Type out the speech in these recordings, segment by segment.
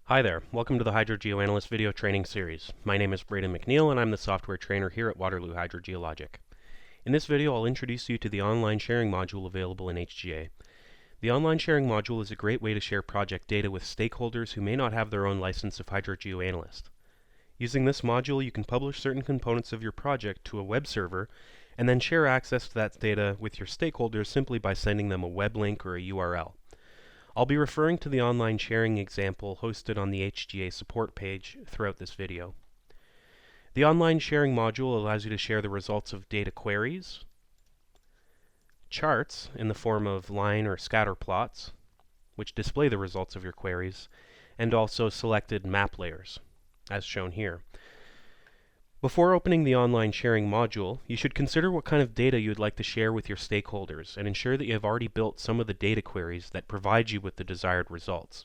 Hi there, welcome to the Hydro GeoAnalyst video training series. My name is Braden McNeil and I'm the software trainer here at Waterloo Hydrogeologic. In this video I'll introduce you to the online sharing module available in HGA. The online sharing module is a great way to share project data with stakeholders who may not have their own license of Hydro GeoAnalyst. Using this module you can publish certain components of your project to a web server and then share access to that data with your stakeholders simply by sending them a web link or a URL. I'll be referring to the online sharing example hosted on the HGA support page throughout this video. The online sharing module allows you to share the results of data queries, charts in the form of line or scatter plots, which display the results of your queries, and also selected map layers, as shown here. Before opening the online sharing module, you should consider what kind of data you would like to share with your stakeholders and ensure that you have already built some of the data queries that provide you with the desired results.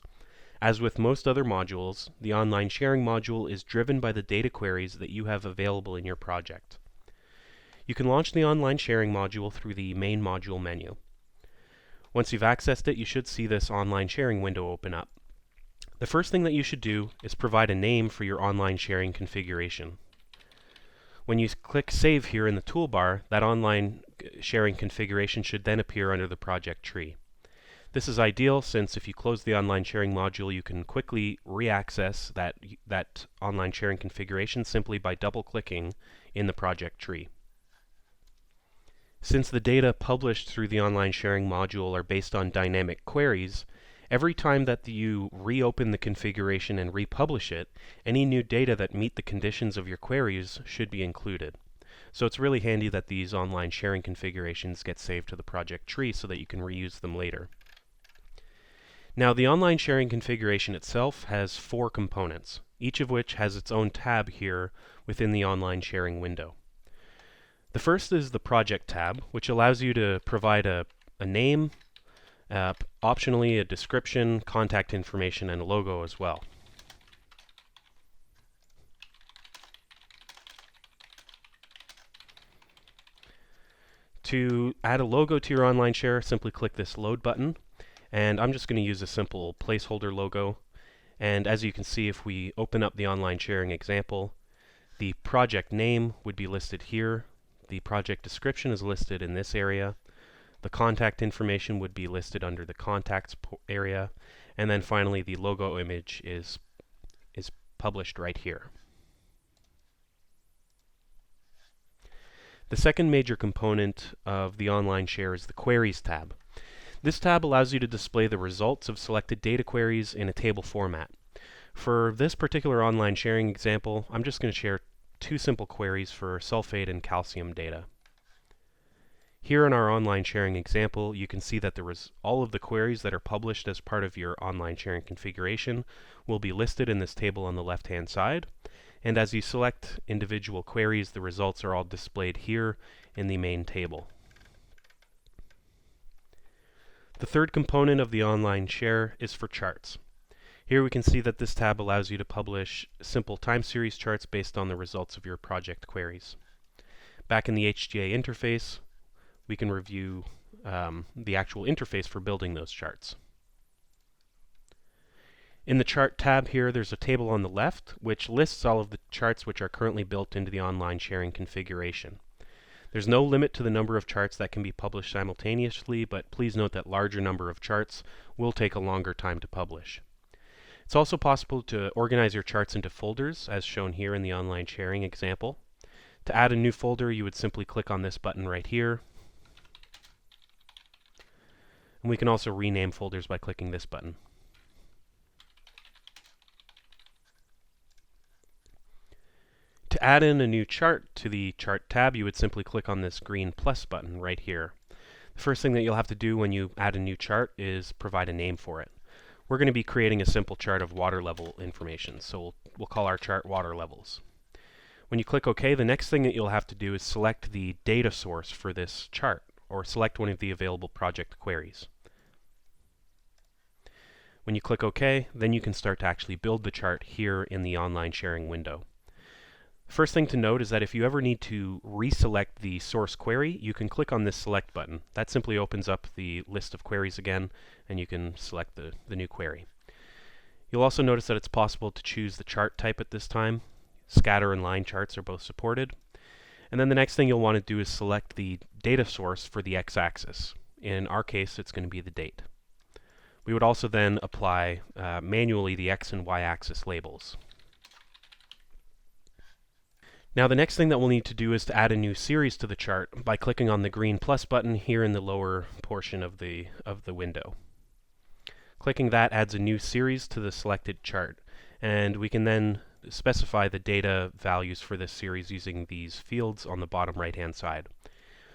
As with most other modules, the online sharing module is driven by the data queries that you have available in your project. You can launch the online sharing module through the main module menu. Once you've accessed it, you should see this online sharing window open up. The first thing that you should do is provide a name for your online sharing configuration. When you click Save here in the toolbar, that online sharing configuration should then appear under the project tree. This is ideal since if you close the online sharing module, you can quickly re-access that online sharing configuration simply by double-clicking in the project tree. Since the data published through the online sharing module are based on dynamic queries, every time that you reopen the configuration and republish it, any new data that meet the conditions of your queries should be included. So it's really handy that these online sharing configurations get saved to the project tree so that you can reuse them later. Now the online sharing configuration itself has 4 components, each of which has its own tab here within the online sharing window. The first is the project tab, which allows you to provide a name, optionally a description, contact information, and a logo as well. To add a logo to your online share, simply click this load button, and I'm just going to use a simple placeholder logo. And as you can see, if we open up the online sharing example, the project name would be listed here, the project description is listed in this area, the contact information would be listed under the contacts area, and then finally the logo image is published right here. The second major component of the online share is the Queries tab. This tab allows you to display the results of selected data queries in a table format. For this particular online sharing example, I'm just going to share 2 simple queries for sulfate and calcium data. Here in our online sharing example, you can see that all of the queries that are published as part of your online sharing configuration will be listed in this table on the left-hand side. And as you select individual queries, the results are all displayed here in the main table. The third component of the online share is for charts. Here we can see that this tab allows you to publish simple time series charts based on the results of your project queries. Back in the HGA interface, we can review the actual interface for building those charts. In the Chart tab here, there's a table on the left which lists all of the charts which are currently built into the online sharing configuration. There's no limit to the number of charts that can be published simultaneously, but please note that larger number of charts will take a longer time to publish. It's also possible to organize your charts into folders, as shown here in the online sharing example. To add a new folder, you would simply click on this button right here. And we can also rename folders by clicking this button. To add in a new chart to the Chart tab, you would simply click on this green plus button right here. The first thing that you'll have to do when you add a new chart is provide a name for it. We're going to be creating a simple chart of water level information, so we'll call our chart Water Levels. When you click OK, the next thing that you'll have to do is select the data source for this chart, or select one of the available project queries. When you click OK, then you can start to actually build the chart here in the online sharing window. First thing to note is that if you ever need to reselect the source query, you can click on this select button. That simply opens up the list of queries again, and you can select the new query. You'll also notice that it's possible to choose the chart type at this time. Scatter and line charts are both supported. And then the next thing you'll want to do is select the data source for the x-axis. In our case, it's going to be the date. We would also then apply manually the x and y-axis labels. Now the next thing that we'll need to do is to add a new series to the chart by clicking on the green plus button here in the lower portion of the window. Clicking that adds a new series to the selected chart, and we can then specify the data values for this series using these fields on the bottom right hand side.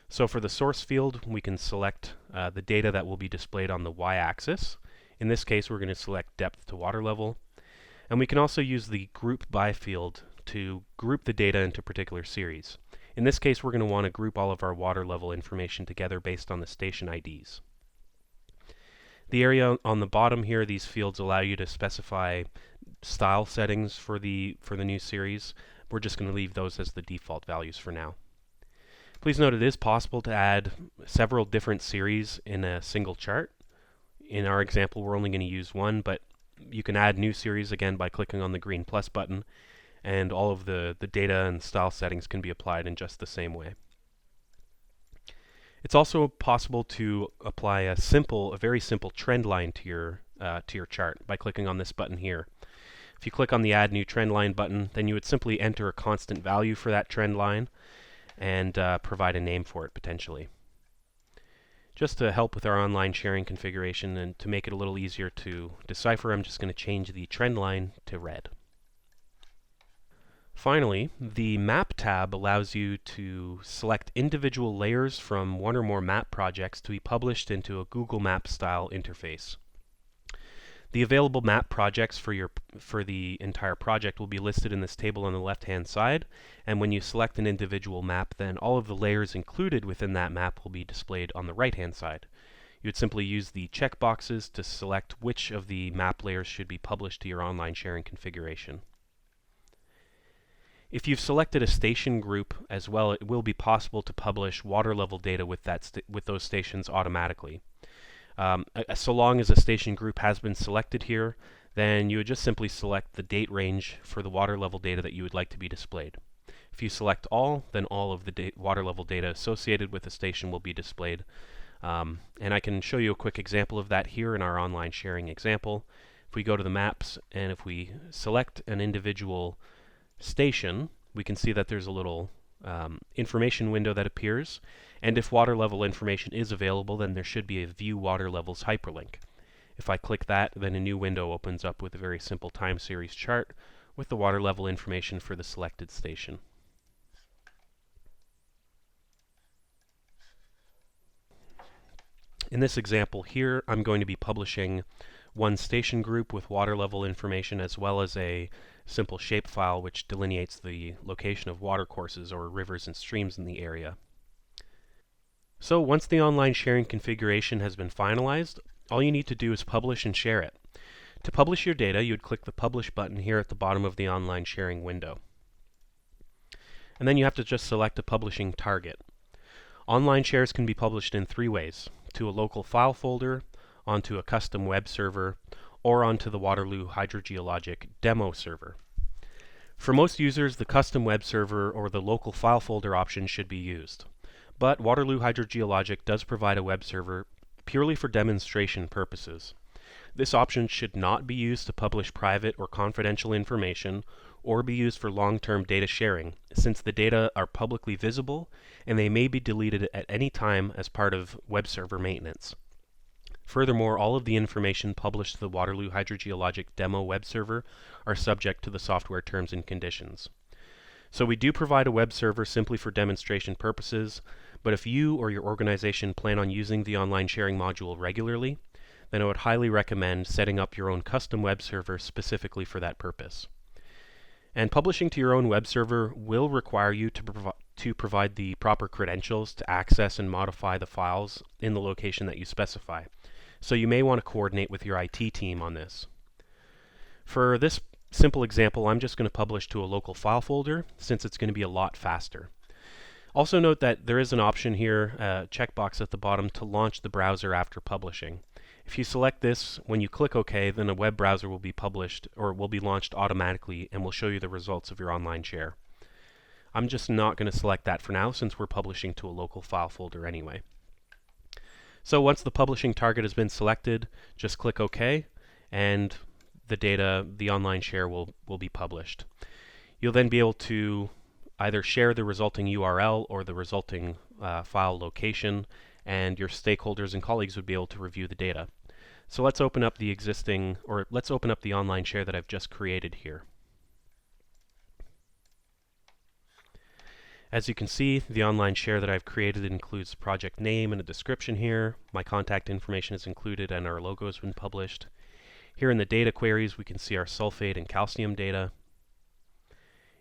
So for the source field, we can select the data that will be displayed on the y-axis. In this case, we're going to select depth to water level, and we can also use the group by field to group the data into particular series. In this case, we're going to want to group all of our water level information together based on the station IDs. The area on the bottom here, these fields allow you to specify style settings for the new series. We're just going to leave those as the default values for now. Please note it is possible to add several different series in a single chart. In our example, we're only going to use one, but you can add new series again by clicking on the green plus button, and all of the data and style settings can be applied in just the same way. It's also possible to apply a very simple trend line to your chart by clicking on this button here. If you click on the Add New Trend Line button, then you would simply enter a constant value for that trend line and provide a name for it potentially. Just to help with our online sharing configuration and to make it a little easier to decipher, I'm just going to change the trend line to red. Finally, the Map tab allows you to select individual layers from one or more map projects to be published into a Google Maps style interface. The available map projects for the entire project will be listed in this table on the left-hand side, and when you select an individual map, then all of the layers included within that map will be displayed on the right-hand side. You would simply use the checkboxes to select which of the map layers should be published to your online sharing configuration. If you've selected a station group as well, it will be possible to publish water level data with those stations automatically. So long as a station group has been selected here, then you would just simply select the date range for the water level data that you would like to be displayed. If you select all, then all of the water level data associated with the station will be displayed. And I can show you a quick example of that here in our online sharing example. If we go to the maps and if we select an individual station, we can see that there's a little information window that appears, and if water level information is available, then there should be a View Water Levels hyperlink. If I click that, then a new window opens up with a very simple time series chart with the water level information for the selected station. In this example here, I'm going to be publishing one station group with water level information as well as a simple shapefile which delineates the location of watercourses or rivers and streams in the area. So once the online sharing configuration has been finalized, all you need to do is publish and share it. To publish your data, you'd click the Publish button here at the bottom of the online sharing window. And then you have to just select a publishing target. Online shares can be published in three ways: to a local file folder, onto a custom web server, or onto the Waterloo Hydrogeologic demo server. For most users, the custom web server or the local file folder option should be used. But Waterloo Hydrogeologic does provide a web server purely for demonstration purposes. This option should not be used to publish private or confidential information or be used for long-term data sharing, since the data are publicly visible and they may be deleted at any time as part of web server maintenance. Furthermore, all of the information published to the Waterloo Hydrogeologic demo web server are subject to the software terms and conditions. So we do provide a web server simply for demonstration purposes, but if you or your organization plan on using the online sharing module regularly, then I would highly recommend setting up your own custom web server specifically for that purpose. And publishing to your own web server will require you to provide the proper credentials to access and modify the files in the location that you specify. So you may want to coordinate with your IT team on this. For this simple example, I'm just going to publish to a local file folder since it's going to be a lot faster. Also note that there is an option here, a checkbox at the bottom, to launch the browser after publishing. If you select this, when you click OK, then a web browser will be published or will be launched automatically and will show you the results of your online share. I'm just not going to select that for now since we're publishing to a local file folder anyway. So once the publishing target has been selected, just click OK and the online share will be published. You'll then be able to either share the resulting URL or the resulting file location, and your stakeholders and colleagues would be able to review the data. So let's open up the online share that I've just created here. As you can see, the online share that I've created includes the project name and a description here. My contact information is included and our logo has been published. Here in the data queries, we can see our sulfate and calcium data.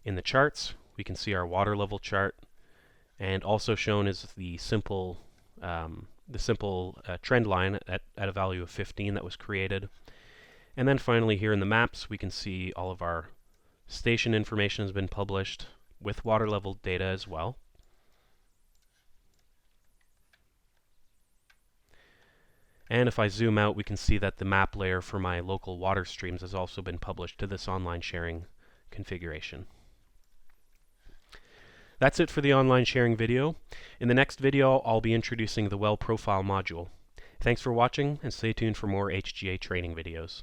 In the charts, we can see our water level chart, and also shown is the simple trend line at a value of 15 that was created. And then finally here in the maps, we can see all of our station information has been published with water level data as well. And if I zoom out, we can see that the map layer for my local water streams has also been published to this online sharing configuration. That's it for the online sharing video. In the next video, I'll be introducing the well profile module. Thanks for watching, and stay tuned for more HGA training videos.